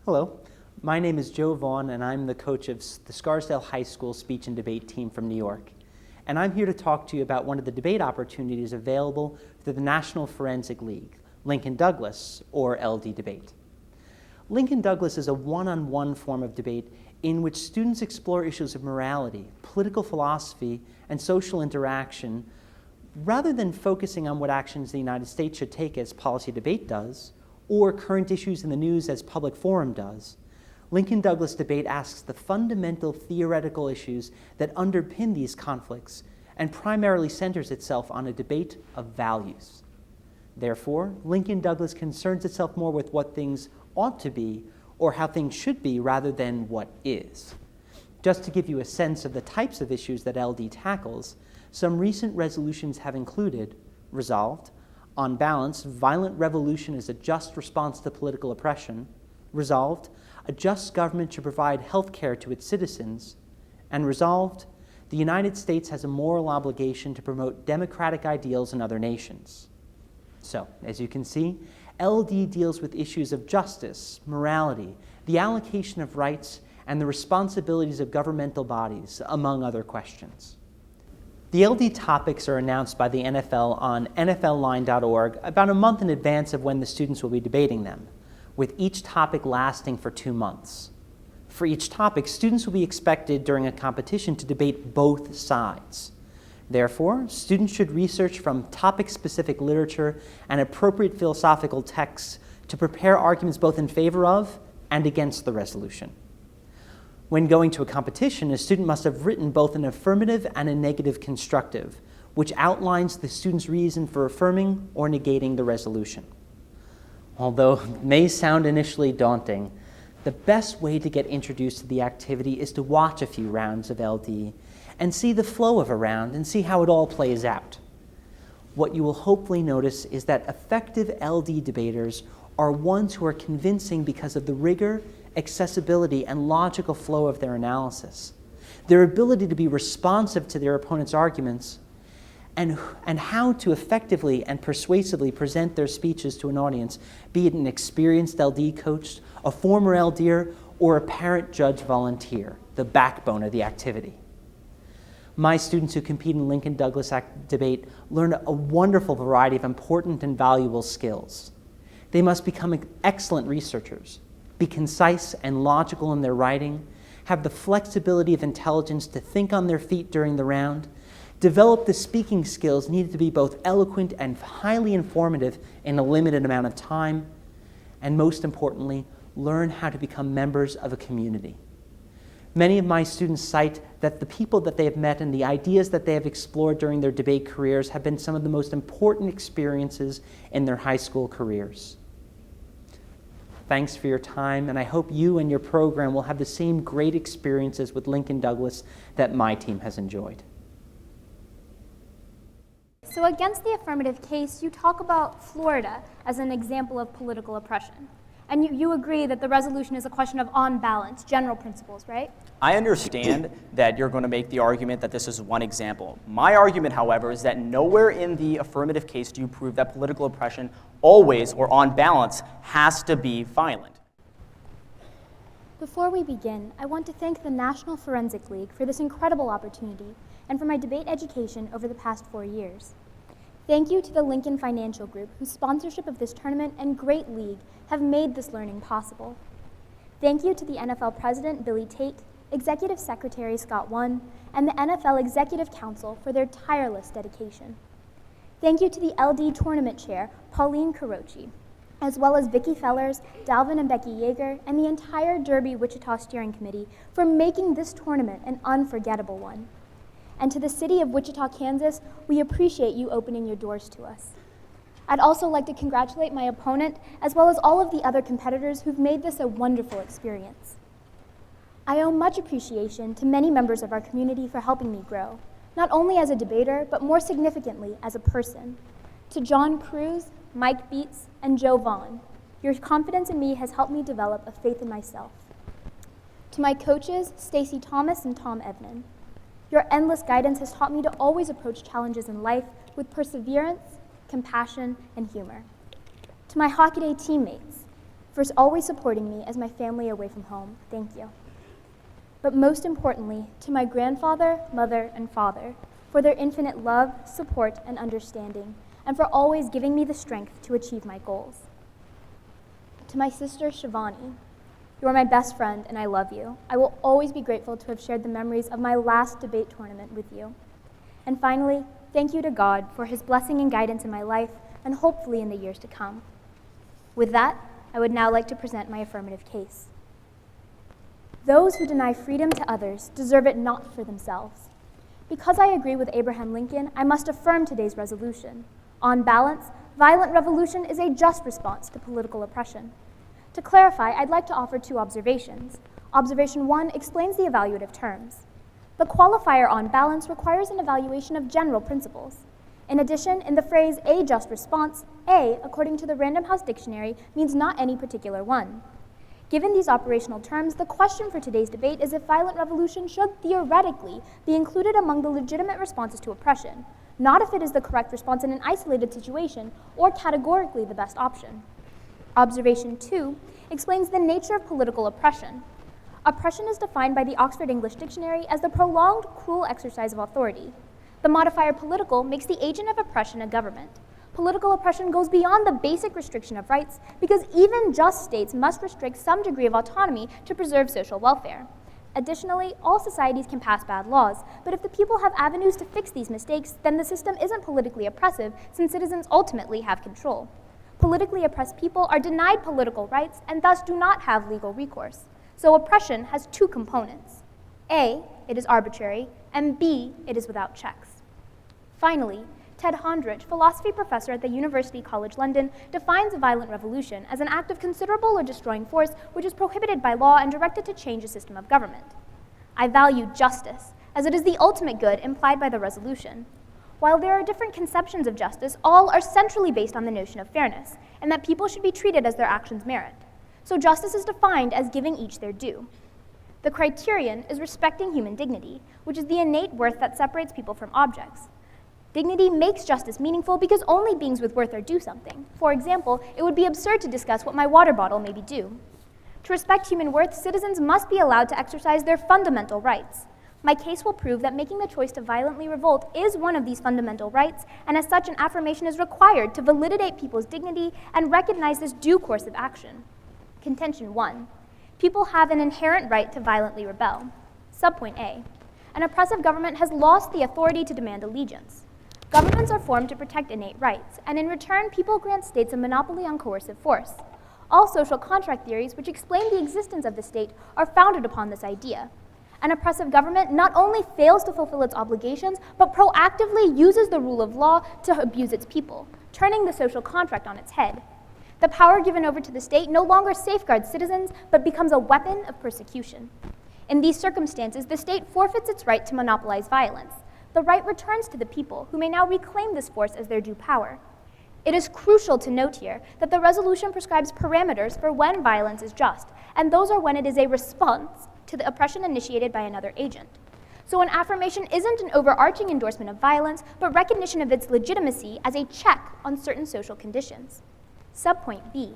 Hello, my name is Joe Vaughan and I'm the coach of the Scarsdale High School speech and debate team from New York. And I'm here to talk to you about one of the debate opportunities available through the National Forensic League, Lincoln Douglas, or LD Debate. Lincoln Douglas is a one-on-one form of debate in which students explore issues of morality, political philosophy, and social interaction rather than focusing on what actions the United States should take as policy debate does, or current issues in the news as public forum does. Lincoln Douglas debate asks the fundamental theoretical issues that underpin these conflicts and primarily centers itself on a debate of values. Therefore, Lincoln Douglas concerns itself more with what things ought to be or how things should be rather than what is. Just to give you a sense of the types of issues that LD tackles, some recent resolutions have included, resolved, on balance, violent revolution is a just response to political oppression, resolved, a just government should provide health care to its citizens, and resolved, the United States has a moral obligation to promote democratic ideals in other nations. So, as you can see, LD deals with issues of justice, morality, the allocation of rights, and the responsibilities of governmental bodies, among other questions. The LD topics are announced by the NFL on nflline.org about a month in advance of when the students will be debating them, with each topic lasting for 2 months. For each topic, students will be expected during a competition to debate both sides. Therefore, students should research from topic-specific literature and appropriate philosophical texts to prepare arguments both in favor of and against the resolution. When going to a competition, a student must have written both an affirmative and a negative constructive, which outlines the student's reason for affirming or negating the resolution. Although it may sound initially daunting, the best way to get introduced to the activity is to watch a few rounds of LD and see the flow of a round and see how it all plays out. What you will hopefully notice is that effective LD debaters are ones who are convincing because of the rigor, accessibility, and logical flow of their analysis, their ability to be responsive to their opponent's arguments, and how to effectively and persuasively present their speeches to an audience, be it an experienced LD coach, a former LDer, or a parent judge volunteer, the backbone of the activity. My students who compete in Lincoln Douglas debate learn a wonderful variety of important and valuable skills. They must become excellent researchers, be concise and logical in their writing, have the flexibility of intelligence to think on their feet during the round, develop the speaking skills needed to be both eloquent and highly informative in a limited amount of time, and most importantly, learn how to become members of a community. Many of my students cite that the people that they have met and the ideas that they have explored during their debate careers have been some of the most important experiences in their high school careers. Thanks for your time, and I hope you and your program will have the same great experiences with Lincoln Douglas that my team has enjoyed. So against the affirmative case, you talk about Florida as an example of political oppression. And you agree that the resolution is a question of on balance, general principles, right? I understand that you're going to make the argument that this is one example. My argument, however, is that nowhere in the affirmative case do you prove that political oppression always, or on balance, has to be violent. Before we begin, I want to thank the National Forensic League for this incredible opportunity and for my debate education over the past 4 years. Thank you to the Lincoln Financial Group, whose sponsorship of this tournament and great league have made this learning possible. Thank you to the NFL President, Billy Tate, Executive Secretary Scott Wunn, and the NFL Executive Council for their tireless dedication. Thank you to the LD Tournament Chair, Pauline Carochi, as well as Vicki Fellers, Dalvin and Becky Yeager, and the entire Derby Wichita Steering Committee for making this tournament an unforgettable one. And to the city of Wichita, Kansas, we appreciate you opening your doors to us. I'd also like to congratulate my opponent, as well as all of the other competitors who've made this a wonderful experience. I owe much appreciation to many members of our community for helping me grow, not only as a debater, but more significantly as a person. To John Cruz, Mike Beats, and Joe Vaughan, your confidence in me has helped me develop a faith in myself. To my coaches, Stacy Thomas and Tom Evnan, your endless guidance has taught me to always approach challenges in life with perseverance, compassion, and humor. To my Hockey Day teammates, for always supporting me as my family away from home. Thank you. But most importantly, to my grandfather, mother, and father, for their infinite love, support, and understanding, and for always giving me the strength to achieve my goals. To my sister, Shivani, you are my best friend, and I love you. I will always be grateful to have shared the memories of my last debate tournament with you. And finally, thank you to God for his blessing and guidance in my life, and hopefully in the years to come. With that, I would now like to present my affirmative case. Those who deny freedom to others deserve it not for themselves. Because I agree with Abraham Lincoln, I must affirm today's resolution. On balance, violent revolution is a just response to political oppression. To clarify, I'd like to offer two observations. Observation 1 explains the evaluative terms. The qualifier on balance requires an evaluation of general principles. In addition, in the phrase a just response, a, according to the Random House Dictionary, means not any particular one. Given these operational terms, the question for today's debate is if violent revolution should theoretically be included among the legitimate responses to oppression, not if it is the correct response in an isolated situation or categorically the best option. Observation 2 explains the nature of political oppression. Oppression is defined by the Oxford English Dictionary as the prolonged, cruel exercise of authority. The modifier political makes the agent of oppression a government. Political oppression goes beyond the basic restriction of rights because even just states must restrict some degree of autonomy to preserve social welfare. Additionally, all societies can pass bad laws, but if the people have avenues to fix these mistakes, then the system isn't politically oppressive since citizens ultimately have control. Politically oppressed people are denied political rights and thus do not have legal recourse. So oppression has two components. A, it is arbitrary, and B, it is without checks. Finally, Ted Hondrich, philosophy professor at the University College London, defines a violent revolution as an act of considerable or destroying force which is prohibited by law and directed to change a system of government. I value justice, as it is the ultimate good implied by the resolution. While there are different conceptions of justice, all are centrally based on the notion of fairness, and that people should be treated as their actions merit. So justice is defined as giving each their due. The criterion is respecting human dignity, which is the innate worth that separates people from objects. Dignity makes justice meaningful because only beings with worth are due something. For example, it would be absurd to discuss what my water bottle may be due. To respect human worth, citizens must be allowed to exercise their fundamental rights. My case will prove that making the choice to violently revolt is one of these fundamental rights, and as such, an affirmation is required to validate people's dignity and recognize this due course of action. Contention 1. People have an inherent right to violently rebel. Subpoint A. An oppressive government has lost the authority to demand allegiance. Governments are formed to protect innate rights, and in return, people grant states a monopoly on coercive force. All social contract theories which explain the existence of the state are founded upon this idea. An oppressive government not only fails to fulfill its obligations, but proactively uses the rule of law to abuse its people, turning the social contract on its head. The power given over to the state no longer safeguards citizens, but becomes a weapon of persecution. In these circumstances, the state forfeits its right to monopolize violence. The right returns to the people, who may now reclaim this force as their due power. It is crucial to note here that the resolution prescribes parameters for when violence is just, and those are when it is a response to the oppression initiated by another agent. So an affirmation isn't an overarching endorsement of violence, but recognition of its legitimacy as a check on certain social conditions. Subpoint B.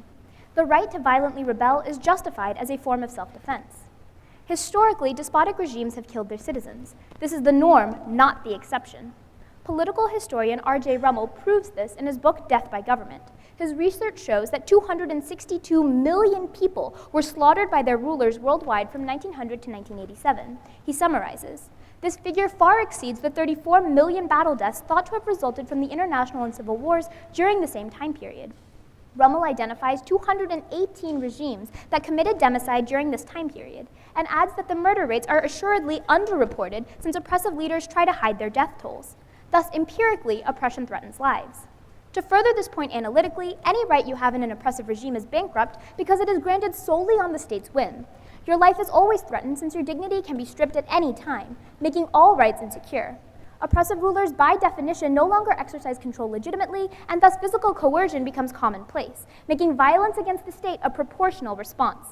The right to violently rebel is justified as a form of self-defense. Historically, despotic regimes have killed their citizens. This is the norm, not the exception. Political historian R.J. Rummel proves this in his book Death by Government. His research shows that 262 million people were slaughtered by their rulers worldwide from 1900 to 1987. He summarizes, this figure far exceeds the 34 million battle deaths thought to have resulted from the international and civil wars during the same time period. Rummel identifies 218 regimes that committed democide during this time period, and adds that the murder rates are assuredly underreported since oppressive leaders try to hide their death tolls. Thus, empirically, oppression threatens lives. To further this point analytically, any right you have in an oppressive regime is bankrupt because it is granted solely on the state's whim. Your life is always threatened since your dignity can be stripped at any time, making all rights insecure. Oppressive rulers, by definition, no longer exercise control legitimately, and thus physical coercion becomes commonplace, making violence against the state a proportional response.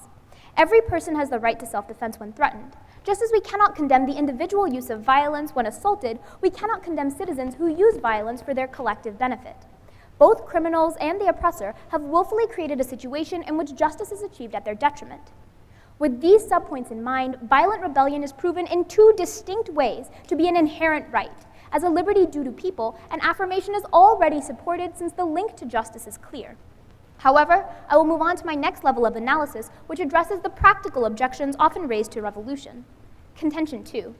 Every person has the right to self-defense when threatened. Just as we cannot condemn the individual use of violence when assaulted, we cannot condemn citizens who use violence for their collective benefit. Both criminals and the oppressor have willfully created a situation in which justice is achieved at their detriment. With these subpoints in mind, violent rebellion is proven in two distinct ways to be an inherent right, as a liberty due to people, and affirmation is already supported since the link to justice is clear. However, I will move on to my next level of analysis, which addresses the practical objections often raised to revolution. Contention 2.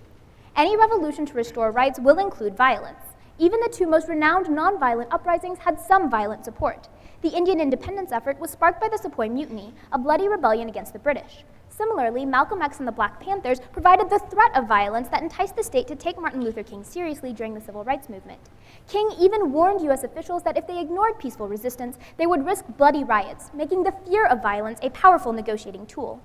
Any revolution to restore rights will include violence. Even the two most renowned nonviolent uprisings had some violent support. The Indian independence effort was sparked by the Sepoy Mutiny, a bloody rebellion against the British. Similarly, Malcolm X and the Black Panthers provided the threat of violence that enticed the state to take Martin Luther King seriously during the civil rights movement. King even warned U.S. officials that if they ignored peaceful resistance, they would risk bloody riots, making the fear of violence a powerful negotiating tool.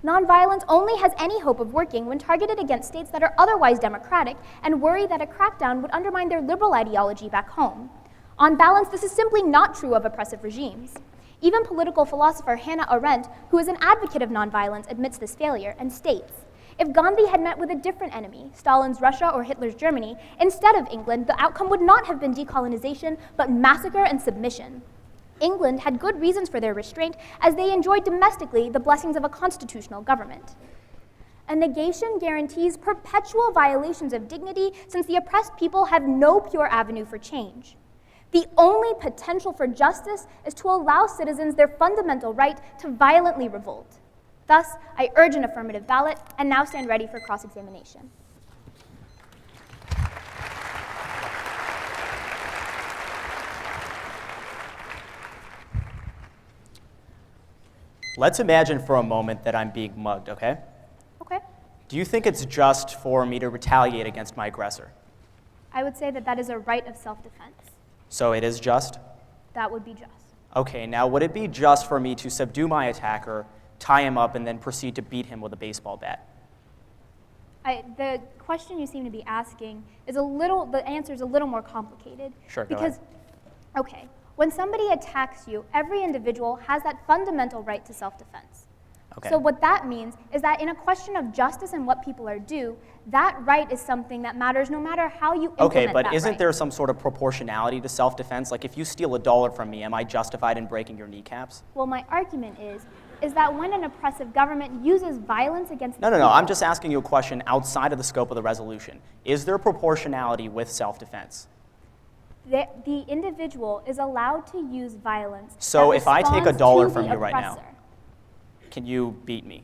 Nonviolence only has any hope of working when targeted against states that are otherwise democratic and worry that a crackdown would undermine their liberal ideology back home. On balance, this is simply not true of oppressive regimes. Even political philosopher Hannah Arendt, who is an advocate of nonviolence, admits this failure and states, if Gandhi had met with a different enemy, Stalin's Russia or Hitler's Germany, instead of England, the outcome would not have been decolonization, but massacre and submission. England had good reasons for their restraint, as they enjoyed domestically the blessings of a constitutional government. A negation guarantees perpetual violations of dignity, since the oppressed people have no pure avenue for change. The only potential for justice is to allow citizens their fundamental right to violently revolt. Thus, I urge an affirmative ballot, and now stand ready for cross-examination. Let's imagine for a moment that I'm being mugged, okay? Okay. Do you think it's just for me to retaliate against my aggressor? I would say that that is a right of self-defense. So it is just? That would be just. Okay, now would it be just for me to subdue my attacker, tie him up, and then proceed to beat him with a baseball bat? The question you seem to be asking is the answer is a little more complicated. Sure, go because, ahead. Okay, when somebody attacks you, every individual has that fundamental right to self-defense. Okay. So what that means is that in a question of justice and what people are due, that right is something that matters no matter how you implement Okay, but that isn't right. there some sort of proportionality to self-defense? Like if you steal $1 from me, am I justified in breaking your kneecaps? Well, my argument is that when an oppressive government uses violence against No, the no, no, people, I'm just asking you a question outside of the scope of the resolution. Is there proportionality with self-defense? the individual is allowed to use violence. So that if I take responds $1 to from the you right now, oppressor. can you beat me?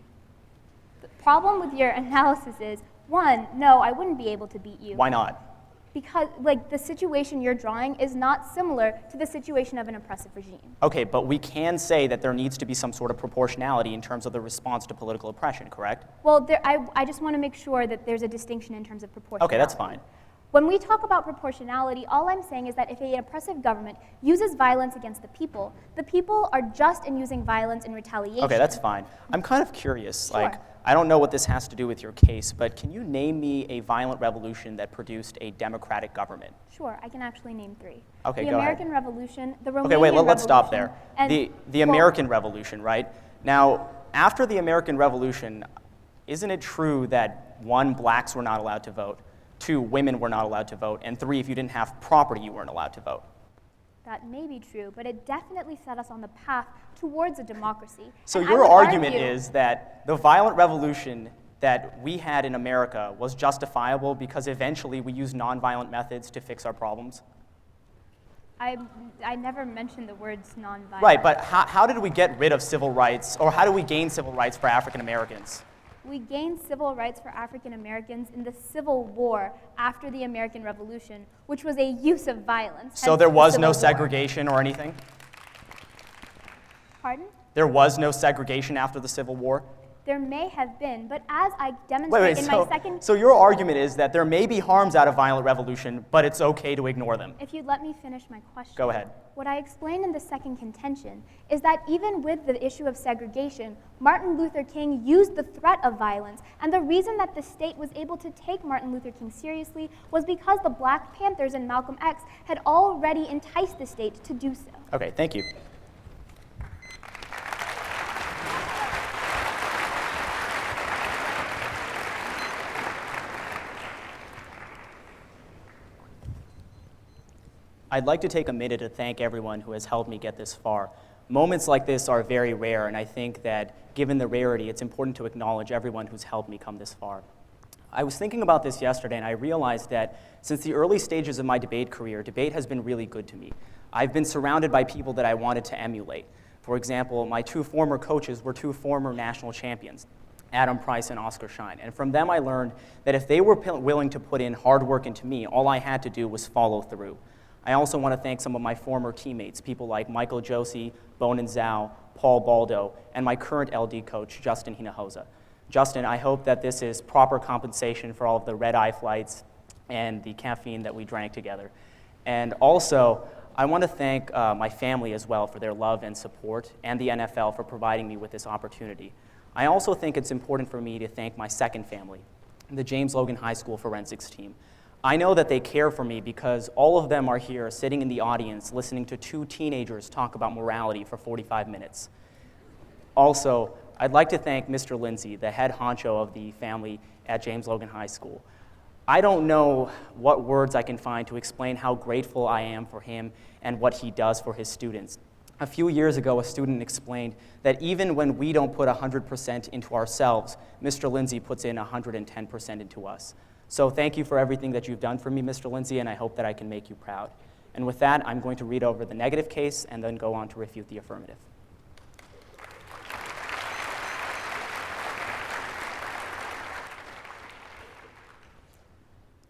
The problem with your analysis is, one, no, I wouldn't be able to beat you. Why not? Because the situation you're drawing is not similar to the situation of an oppressive regime. Okay, but we can say that there needs to be some sort of proportionality in terms of the response to political oppression, correct? Well, I just want to make sure that there's a distinction in terms of proportionality. Okay, that's fine. When we talk about proportionality, all I'm saying is that if an oppressive government uses violence against the people are just in using violence in retaliation. Okay, that's fine. I'm kind of curious. Sure. Like, I don't know what this has to do with your case, but can you name me a violent revolution that produced a democratic government? Sure, I can actually name three. Okay, the go ahead. American Revolution, the Romanian Okay, wait, let's stop Revolution, there. and- The American Revolution, right? Now, after the American Revolution, isn't it true that 1, blacks were not allowed to vote, 2, women were not allowed to vote, and 3, if you didn't have property, you weren't allowed to vote? That may be true, but it definitely set us on the path towards a democracy. So And I your would argument argue- is that the violent revolution that we had in America was justifiable because eventually we used nonviolent methods to fix our problems? I never mentioned the words nonviolent. Right, but how did we get rid of civil rights, or how do we gain civil rights for African Americans? We gained civil rights for African Americans in the Civil War after the American Revolution, which was a use of violence. So hence there the was Civil no War. segregation or anything? Pardon? There was no segregation after the Civil War? There may have been, but as I demonstrate in my second... so your argument is that there may be harms out of violent revolution, but it's okay to ignore them. If you'd let me finish my question. Go ahead. What I explained in the second contention is that even with the issue of segregation, Martin Luther King used the threat of violence, and the reason that the state was able to take Martin Luther King seriously was because the Black Panthers and Malcolm X had already enticed the state to do so. Okay, thank you. I'd like to take a minute to thank everyone who has helped me get this far. Moments like this are very rare, and I think that given the rarity, it's important to acknowledge everyone who's helped me come this far. I was thinking about this yesterday, and I realized that since the early stages of my debate career, debate has been really good to me. I've been surrounded by people that I wanted to emulate. For example, my two former coaches were two former national champions, Adam Price and Oscar Schein. And from them I learned that if they were willing to put in hard work into me, all I had to do was follow through. I also want to thank some of my former teammates, people like Michael Josie, Bonin Zhao, Paul Baldo, and my current LD coach, Justin Hinojosa. Justin, I hope that this is proper compensation for all of the red-eye flights and the caffeine that we drank together. And also, I want to thank my family as well for their love and support, and the NFL for providing me with this opportunity. I also think it's important for me to thank my second family, the James Logan High School forensics team. I know that they care for me because all of them are here sitting in the audience listening to two teenagers talk about morality for 45 minutes. Also, I'd like to thank Mr. Lindsay, the head honcho of the family at James Logan High School. I don't know what words I can find to explain how grateful I am for him and what he does for his students. A few years ago, a student explained that even when we don't put 100% into ourselves, Mr. Lindsay puts in 110% into us. So thank you for everything that you've done for me, Mr. Lindsay, and I hope that I can make you proud. And with that, I'm going to read over the negative case and then go on to refute the affirmative.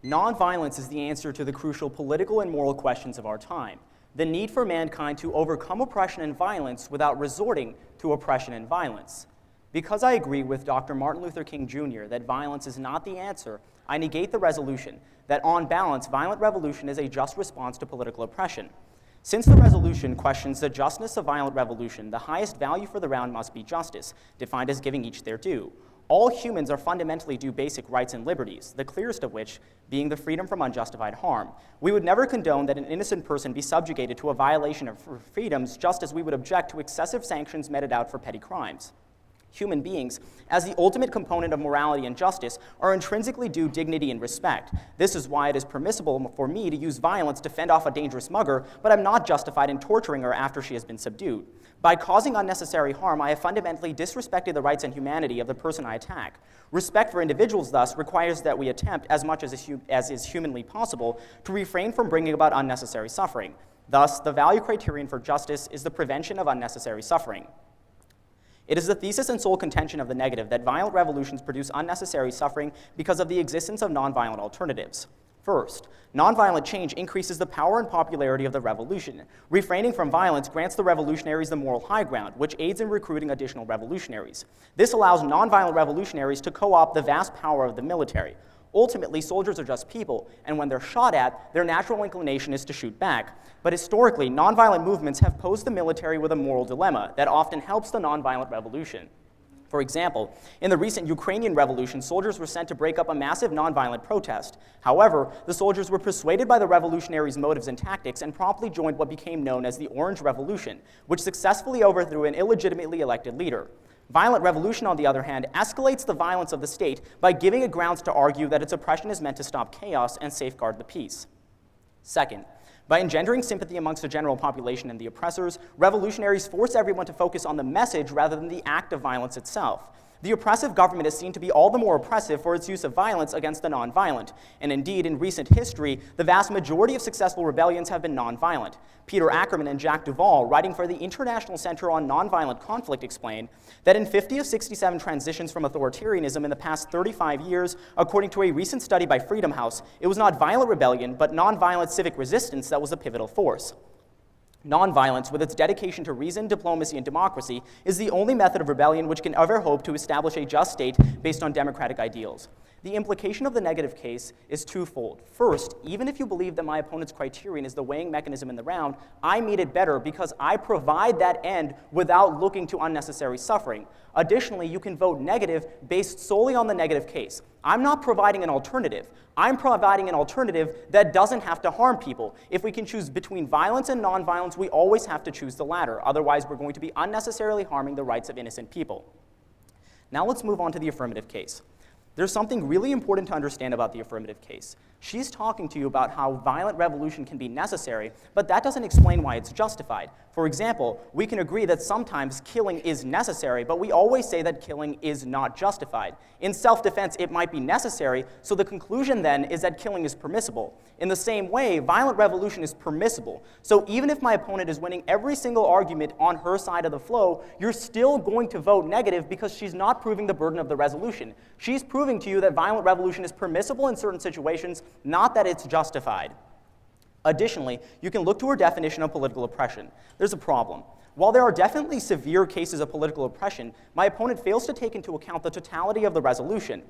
Nonviolence is the answer to the crucial political and moral questions of our time. The need for mankind to overcome oppression and violence without resorting to oppression and violence. Because I agree with Dr. Martin Luther King Jr. that violence is not the answer, I negate the resolution that, on balance, violent revolution is a just response to political oppression. Since the resolution questions the justness of violent revolution, the highest value for the round must be justice, defined as giving each their due. All humans are fundamentally due basic rights and liberties, the clearest of which being the freedom from unjustified harm. We would never condone that an innocent person be subjugated to a violation of freedoms, just as we would object to excessive sanctions meted out for petty crimes. Human beings, as the ultimate component of morality and justice, are intrinsically due dignity and respect. This is why it is permissible for me to use violence to fend off a dangerous mugger, but I'm not justified in torturing her after she has been subdued. By causing unnecessary harm, I have fundamentally disrespected the rights and humanity of the person I attack. Respect for individuals, thus, requires that we attempt, as much as is humanly possible, to refrain from bringing about unnecessary suffering. Thus, the value criterion for justice is the prevention of unnecessary suffering. It is the thesis and sole contention of the negative that violent revolutions produce unnecessary suffering because of the existence of nonviolent alternatives. First, nonviolent change increases the power and popularity of the revolution. Refraining from violence grants the revolutionaries the moral high ground, which aids in recruiting additional revolutionaries. This allows nonviolent revolutionaries to co-opt the vast power of the military. Ultimately, soldiers are just people, and when they're shot at, their natural inclination is to shoot back. But historically, nonviolent movements have posed the military with a moral dilemma that often helps the nonviolent revolution. For example, in the recent Ukrainian revolution, soldiers were sent to break up a massive nonviolent protest. However, the soldiers were persuaded by the revolutionaries' motives and tactics and promptly joined what became known as the Orange Revolution, which successfully overthrew an illegitimately elected leader. Violent revolution, on the other hand, escalates the violence of the state by giving it grounds to argue that its oppression is meant to stop chaos and safeguard the peace. Second, by engendering sympathy amongst the general population and the oppressors, revolutionaries force everyone to focus on the message rather than the act of violence itself. The oppressive government is seen to be all the more oppressive for its use of violence against the nonviolent. And indeed, in recent history, the vast majority of successful rebellions have been nonviolent. Peter Ackerman and Jack Duvall, writing for the International Center on Nonviolent Conflict, explained that in 50 of 67 transitions from authoritarianism in the past 35 years, according to a recent study by Freedom House, it was not violent rebellion, but nonviolent civic resistance that was the pivotal force. Nonviolence, with its dedication to reason, diplomacy, and democracy, is the only method of rebellion which can ever hope to establish a just state based on democratic ideals. The implication of the negative case is twofold. First, even if you believe that my opponent's criterion is the weighing mechanism in the round, I meet it better because I provide that end without looking to unnecessary suffering. Additionally, you can vote negative based solely on the negative case. I'm not providing an alternative. I'm providing an alternative that doesn't have to harm people. If we can choose between violence and nonviolence, we always have to choose the latter. Otherwise, we're going to be unnecessarily harming the rights of innocent people. Now let's move on to the affirmative case. There's something really important to understand about the affirmative case. She's talking to you about how violent revolution can be necessary, but that doesn't explain why it's justified. For example, we can agree that sometimes killing is necessary, but we always say that killing is not justified. In self-defense, it might be necessary, so the conclusion then is that killing is permissible. In the same way, violent revolution is permissible. So even if my opponent is winning every single argument on her side of the flow, you're still going to vote negative because she's not proving the burden of the resolution. She's proving to you that violent revolution is permissible in certain situations, not that it's justified. Additionally, you can look to her definition of political oppression. There's a problem. While there are definitely severe cases of political oppression, my opponent fails to take into account the totality of the resolution.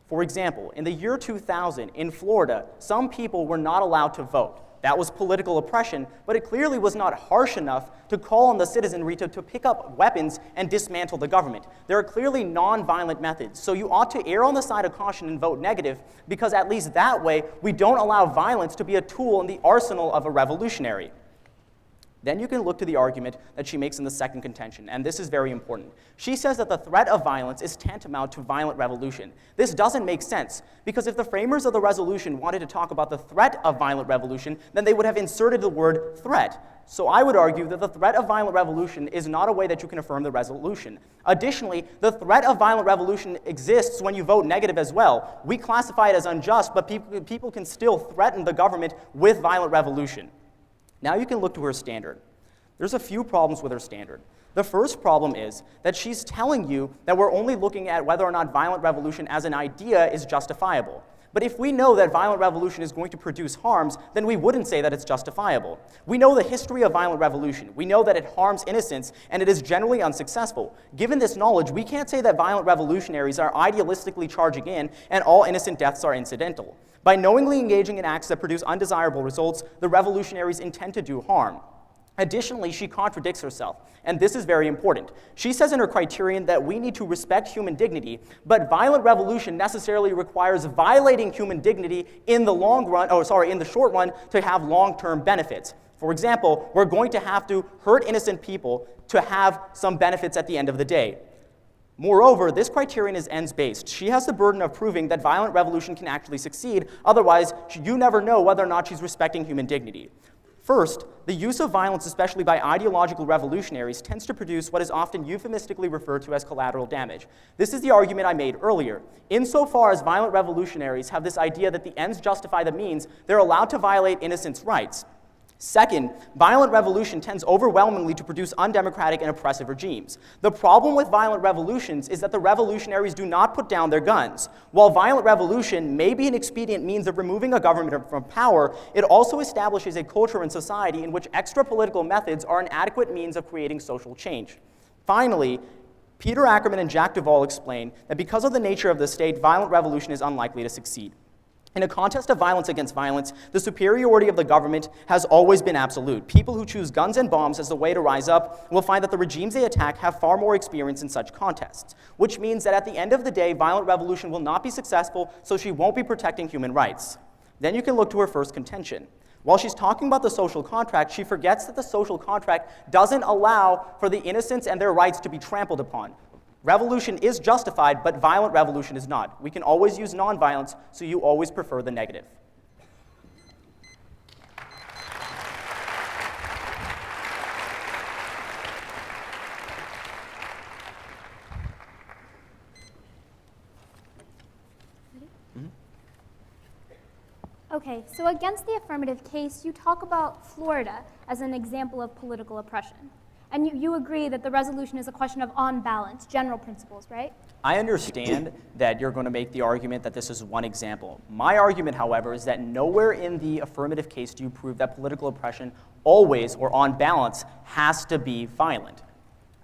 For example, in the year 2000, in Florida, some people were not allowed to vote. That was political oppression, but it clearly was not harsh enough to call on the citizenry to pick up weapons and dismantle the government. There are clearly non-violent methods, so you ought to err on the side of caution and vote negative, because at least that way, we don't allow violence to be a tool in the arsenal of a revolutionary. Then you can look to the argument that she makes in the second contention, and this is very important. She says that the threat of violence is tantamount to violent revolution. This doesn't make sense, because if the framers of the resolution wanted to talk about the threat of violent revolution, then they would have inserted the word threat. So I would argue that the threat of violent revolution is not a way that you can affirm the resolution. Additionally, the threat of violent revolution exists when you vote negative as well. We classify it as unjust, but people can still threaten the government with violent revolution. Now you can look to her standard. There's a few problems with her standard. The first problem is that she's telling you that we're only looking at whether or not violent revolution as an idea is justifiable. But if we know that violent revolution is going to produce harms, then we wouldn't say that it's justifiable. We know the history of violent revolution. We know that it harms innocents, and it is generally unsuccessful. Given this knowledge, we can't say that violent revolutionaries are idealistically charging in and all innocent deaths are incidental. By knowingly engaging in acts that produce undesirable results, the revolutionaries intend to do harm. Additionally, she contradicts herself, and this is very important. She says in her criterion that we need to respect human dignity, but violent revolution necessarily requires violating human dignity in the short run to have long-term benefits. For example, we're going to have to hurt innocent people to have some benefits at the end of the day. Moreover, this criterion is ends-based. She has the burden of proving that violent revolution can actually succeed, otherwise you never know whether or not she's respecting human dignity. First, the use of violence, especially by ideological revolutionaries, tends to produce what is often euphemistically referred to as collateral damage. This is the argument I made earlier. Insofar as violent revolutionaries have this idea that the ends justify the means, they're allowed to violate innocents' rights. Second, violent revolution tends overwhelmingly to produce undemocratic and oppressive regimes. The problem with violent revolutions is that the revolutionaries do not put down their guns. While violent revolution may be an expedient means of removing a government from power, it also establishes a culture in society in which extra-political methods are an adequate means of creating social change. Finally, Peter Ackerman and Jack Duvall explain that because of the nature of the state, violent revolution is unlikely to succeed. In a contest of violence against violence, the superiority of the government has always been absolute. People who choose guns and bombs as the way to rise up will find that the regimes they attack have far more experience in such contests, which means that at the end of the day, violent revolution will not be successful, so she won't be protecting human rights. Then you can look to her first contention. While she's talking about the social contract, she forgets that the social contract doesn't allow for the innocents and their rights to be trampled upon. Revolution is justified, but violent revolution is not. We can always use nonviolence, so you always prefer the negative. Okay, so against the affirmative case, you talk about Florida as an example of political oppression. And you agree that the resolution is a question of on balance, general principles, right? I understand that you're going to make the argument that this is one example. My argument, however, is that nowhere in the affirmative case do you prove that political oppression always, or on balance, has to be violent.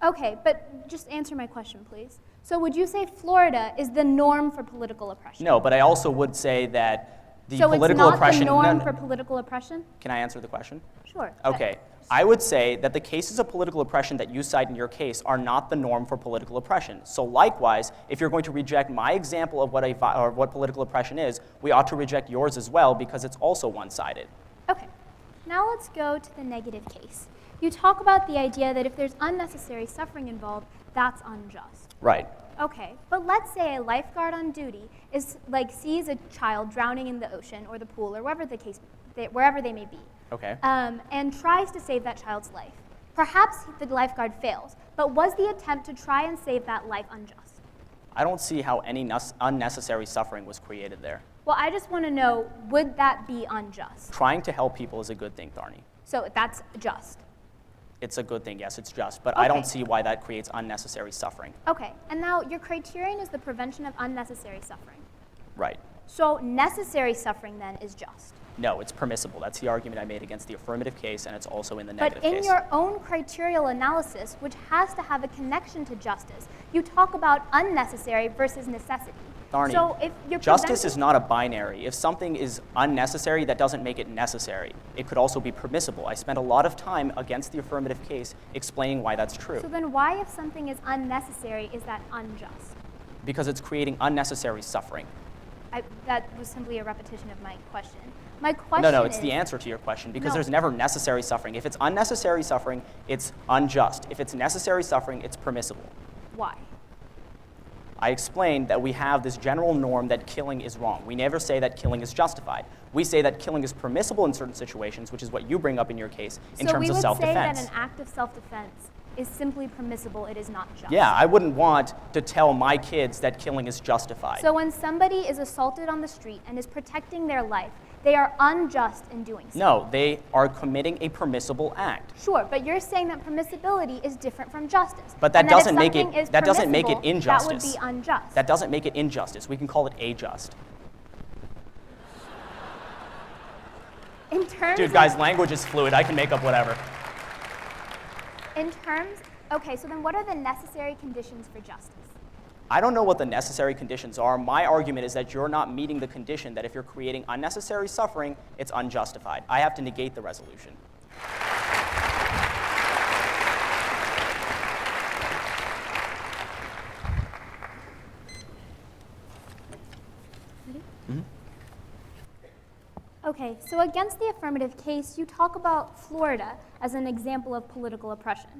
Okay, but just answer my question, please. So would you say Florida is the norm for political oppression? No, but I also would say that the so political oppression... So it's not the norm for political oppression? Can I answer the question? Sure. Okay. I would say that the cases of political oppression that you cite in your case are not the norm for political oppression. So likewise, if you're going to reject my example of what political oppression is, we ought to reject yours as well because it's also one-sided. Okay. Now let's go to the negative case. You talk about the idea that if there's unnecessary suffering involved, that's unjust. Right. Okay, but let's say a lifeguard on duty sees a child drowning in the ocean or the pool or wherever they may be. Okay. And tries to save that child's life. Perhaps the lifeguard fails, but was the attempt to try and save that life unjust? I don't see how any unnecessary suffering was created there. Well, I just want to know, would that be unjust? Trying to help people is a good thing, Tharni. So that's just. It's a good thing, yes, it's just, but Okay. I don't see why that creates unnecessary suffering. Okay, and now your criterion is the prevention of unnecessary suffering. Right. So necessary suffering then is just. No, it's permissible. That's the argument I made against the affirmative case, and it's also in the But negative in case. your own criterial analysis, which has to have a connection to justice, you talk about unnecessary versus necessity. Tharni, So if you're justice is not a binary. If something is unnecessary, that doesn't make it necessary. It could also be permissible. I spent a lot of time against the affirmative case explaining why that's true. So then why, if something is unnecessary, is that unjust? Because it's creating unnecessary suffering. That was simply a repetition of my question. My question No, it's is, the answer to your question, because No. there's never necessary suffering. If it's unnecessary suffering, it's unjust. If it's necessary suffering, it's permissible. Why? I explained that we have this general norm that killing is wrong. We never say that killing is justified. We say that killing is permissible in certain situations, which is what you bring up in your case, in So terms we of would say self-defense. that an act of self-defense is simply permissible, it is not just. Yeah, I wouldn't want to tell my kids that killing is justified. So when somebody is assaulted on the street and is protecting their life, they are unjust in doing so. No, they are committing a permissible act. Sure, but you're saying that permissibility is different from justice. But that and that if doesn't make something it is that doesn't make it permissible, injustice. That would be unjust. That doesn't make it injustice. We can call it ajust. In terms Dude, of- guys, language is fluid. I can make up whatever. Okay, so then what are the necessary conditions for justice? I don't know what the necessary conditions are. My argument is that you're not meeting the condition that if you're creating unnecessary suffering, it's unjustified. I have to negate the resolution. Okay, so against the affirmative case, you talk about Florida as an example of political oppression.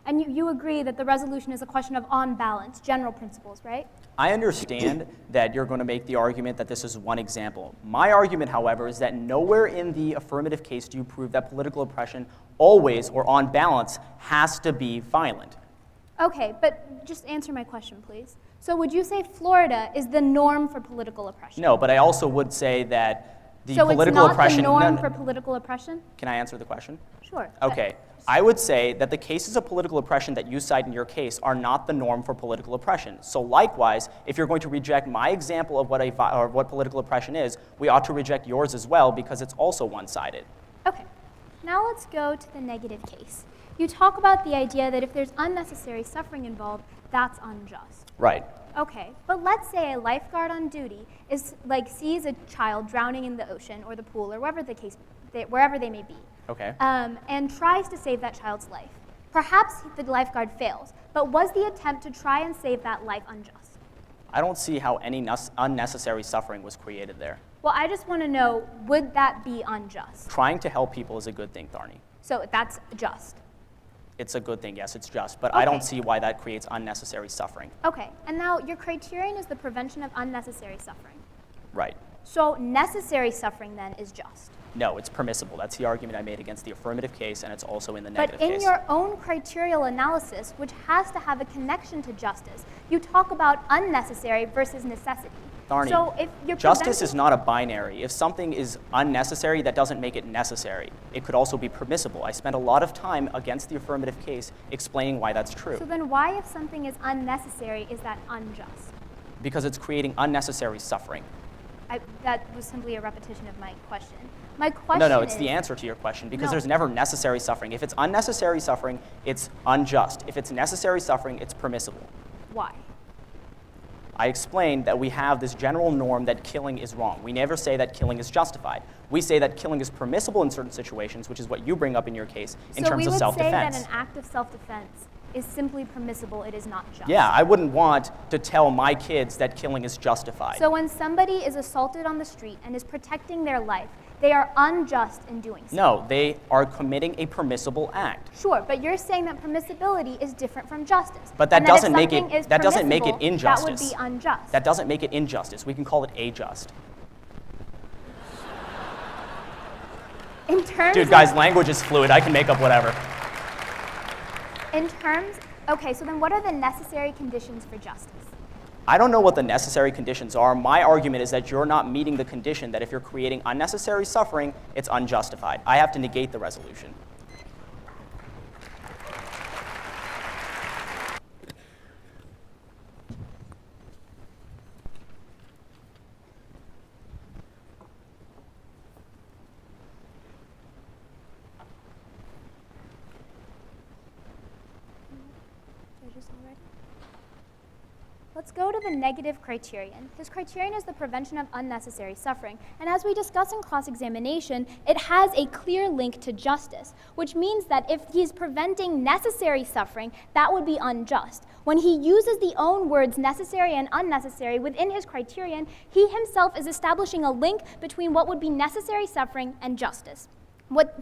And you agree that the resolution is a question of on balance, general principles, right? I understand that you're going to make the argument that this is one example. My argument, however, is that nowhere in the affirmative case do you prove that political oppression always, or on balance, has to be violent. Okay, but just answer my question, please. So would you say Florida is the norm for political oppression? No, but I also would say that the so political it's not oppression. the norm no, for political oppression? Can I answer the question? Sure. Okay. I would say that the cases of political oppression that you cite in your case are not the norm for political oppression. So likewise, if you're going to reject my example of what political oppression is, we ought to reject yours as well because it's also one-sided. Okay, now let's go to the negative case. You talk about the idea that if there's unnecessary suffering involved, that's unjust. Right. Okay, but let's say a lifeguard on duty sees a child drowning in the ocean or the pool or wherever they may be. Okay. And tries to save that child's life. Perhaps the lifeguard fails, but was the attempt to try and save that life unjust? I don't see how any unnecessary suffering was created there. Well, I just want to know, would that be unjust? Trying to help people is a good thing, Tharni. So that's just. It's a good thing, yes, it's just, but I don't Okay. see why that creates unnecessary suffering. Okay, and now your criterion is the prevention of unnecessary suffering. Right. So necessary suffering then is just. No, it's permissible. That's the argument I made against the affirmative case, and it's also in the But negative in case. your own criterial analysis, which has to have a connection to justice, you talk about unnecessary versus necessity. Tharni, So if you're justice is not a binary. If something is unnecessary, that doesn't make it necessary. It could also be permissible. I spent a lot of time against the affirmative case explaining why that's true. So then why, if something is unnecessary, is that unjust? Because it's creating unnecessary suffering. That was simply a repetition of my question. My question No, it's is, the answer to your question, because No. there's never necessary suffering. If it's unnecessary suffering, it's unjust. If it's necessary suffering, it's permissible. Why? I explained that we have this general norm that killing is wrong. We never say that killing is justified. We say that killing is permissible in certain situations, which is what you bring up in your case, in terms of So we would say that self-defense. an act of self-defense is simply permissible, it is not just. Yeah, I wouldn't want to tell my kids that killing is justified. So when somebody is assaulted on the street and is protecting their life, They are unjust in doing so. No, they are committing a permissible act. Sure, but you're saying that permissibility is different from justice. But that and doesn't if make it- something is that doesn't make it permissible, injustice. That would be unjust. That doesn't make it injustice. We can call it a just. In terms Dude, of- guys, language is fluid. I can make up whatever. In terms, okay, so then what are the necessary conditions for justice? I don't know what the necessary conditions are. My argument is that you're not meeting the condition that if you're creating unnecessary suffering, it's unjustified. I have to negate the resolution. Judges already? Let's go to the negative criterion. His criterion is the prevention of unnecessary suffering. And as we discuss in cross-examination, it has a clear link to justice, which means that if he's preventing necessary suffering, that would be unjust. When he uses the own words necessary and unnecessary within his criterion, he himself is establishing a link between what would be necessary suffering and justice.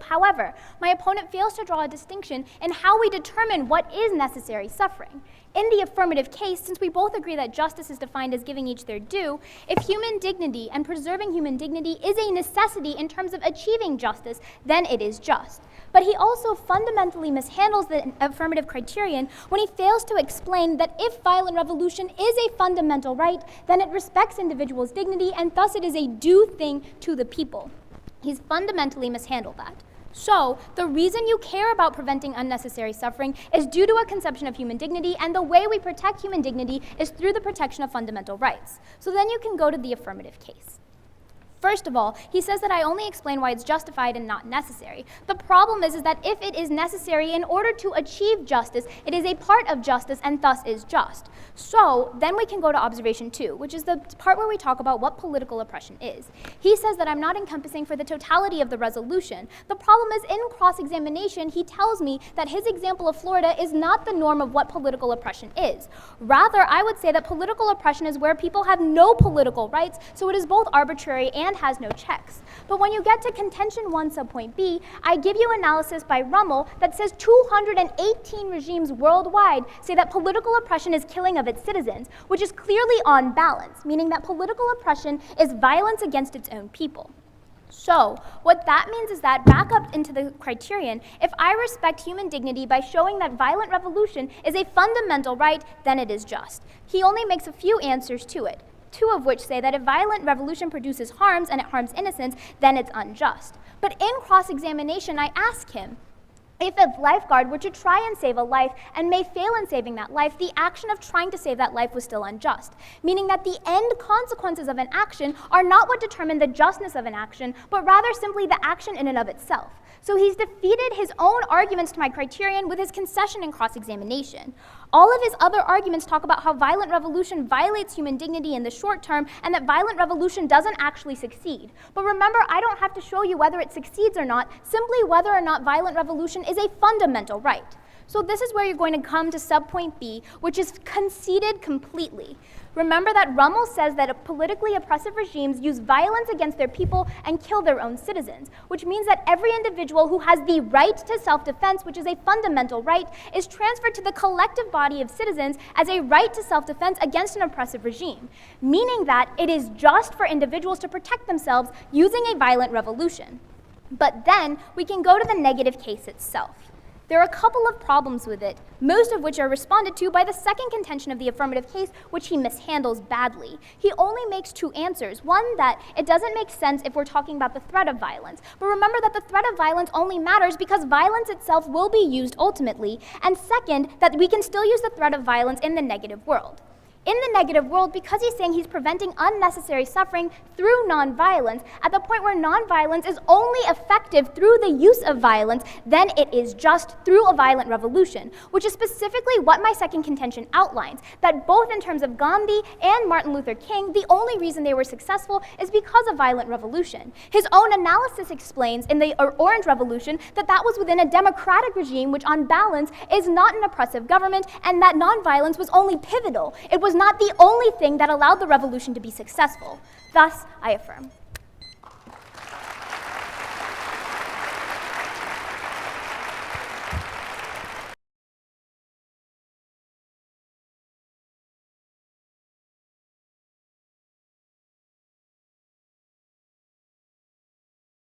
However, my opponent fails to draw a distinction in how we determine what is necessary suffering. In the affirmative case, since we both agree that justice is defined as giving each their due, if human dignity and preserving human dignity is a necessity in terms of achieving justice, then it is just. But he also fundamentally mishandles the affirmative criterion when he fails to explain that if violent revolution is a fundamental right, then it respects individuals' dignity and thus it is a due thing to the people. He's fundamentally mishandled that. So, the reason you care about preventing unnecessary suffering is due to a conception of human dignity, and the way we protect human dignity is through the protection of fundamental rights. So then you can go to the affirmative case. First of all, he says that I only explain why it's justified and not necessary. The problem is that if it is necessary in order to achieve justice, it is a part of justice and thus is just. So then we can go to observation 2, which is the part where we talk about what political oppression is. He says that I'm not encompassing for the totality of the resolution. The problem is in cross-examination, he tells me that his example of Florida is not the norm of what political oppression is. Rather, I would say that political oppression is where people have no political rights, so it is both arbitrary and has no checks. But when you get to contention 1 subpoint B, I give you analysis by Rummel that says 218 regimes worldwide say that political oppression is killing of its citizens, which is clearly on balance, meaning that political oppression is violence against its own people. So, what that means is that, back up into the criterion, if I respect human dignity by showing that violent revolution is a fundamental right, then it is just. He only makes a few answers to it, 2 of which say that if violent revolution produces harms and it harms innocents, then it's unjust. But in cross-examination, I ask him, if a lifeguard were to try and save a life and may fail in saving that life, the action of trying to save that life was still unjust, meaning that the end consequences of an action are not what determine the justness of an action, but rather simply the action in and of itself. So he's defeated his own arguments to my criterion with his concession in cross-examination. All of his other arguments talk about how violent revolution violates human dignity in the short term and that violent revolution doesn't actually succeed. But remember, I don't have to show you whether it succeeds or not, simply whether or not violent revolution is a fundamental right. So this is where you're going to come to subpoint B, which is conceded completely. Remember that Rummel says that politically oppressive regimes use violence against their people and kill their own citizens, which means that every individual who has the right to self-defense, which is a fundamental right, is transferred to the collective body of citizens as a right to self-defense against an oppressive regime, meaning that it is just for individuals to protect themselves using a violent revolution. But then we can go to the negative case itself. There are a couple of problems with it, most of which are responded to by the second contention of the affirmative case, which he mishandles badly. He only makes 2 answers. One, that it doesn't make sense if we're talking about the threat of violence. But remember that the threat of violence only matters because violence itself will be used ultimately. And second, that we can still use the threat of violence in the negative world. In the negative world, because he's saying he's preventing unnecessary suffering through nonviolence, at the point where nonviolence is only effective through the use of violence, then it is just through a violent revolution, which is specifically what my second contention outlines, that both in terms of Gandhi and Martin Luther King, the only reason they were successful is because of violent revolution. His own analysis explains in the Orange Revolution that that was within a democratic regime, which on balance is not an oppressive government, and that nonviolence was only pivotal. It was not the only thing that allowed the revolution to be successful. Thus, I affirm.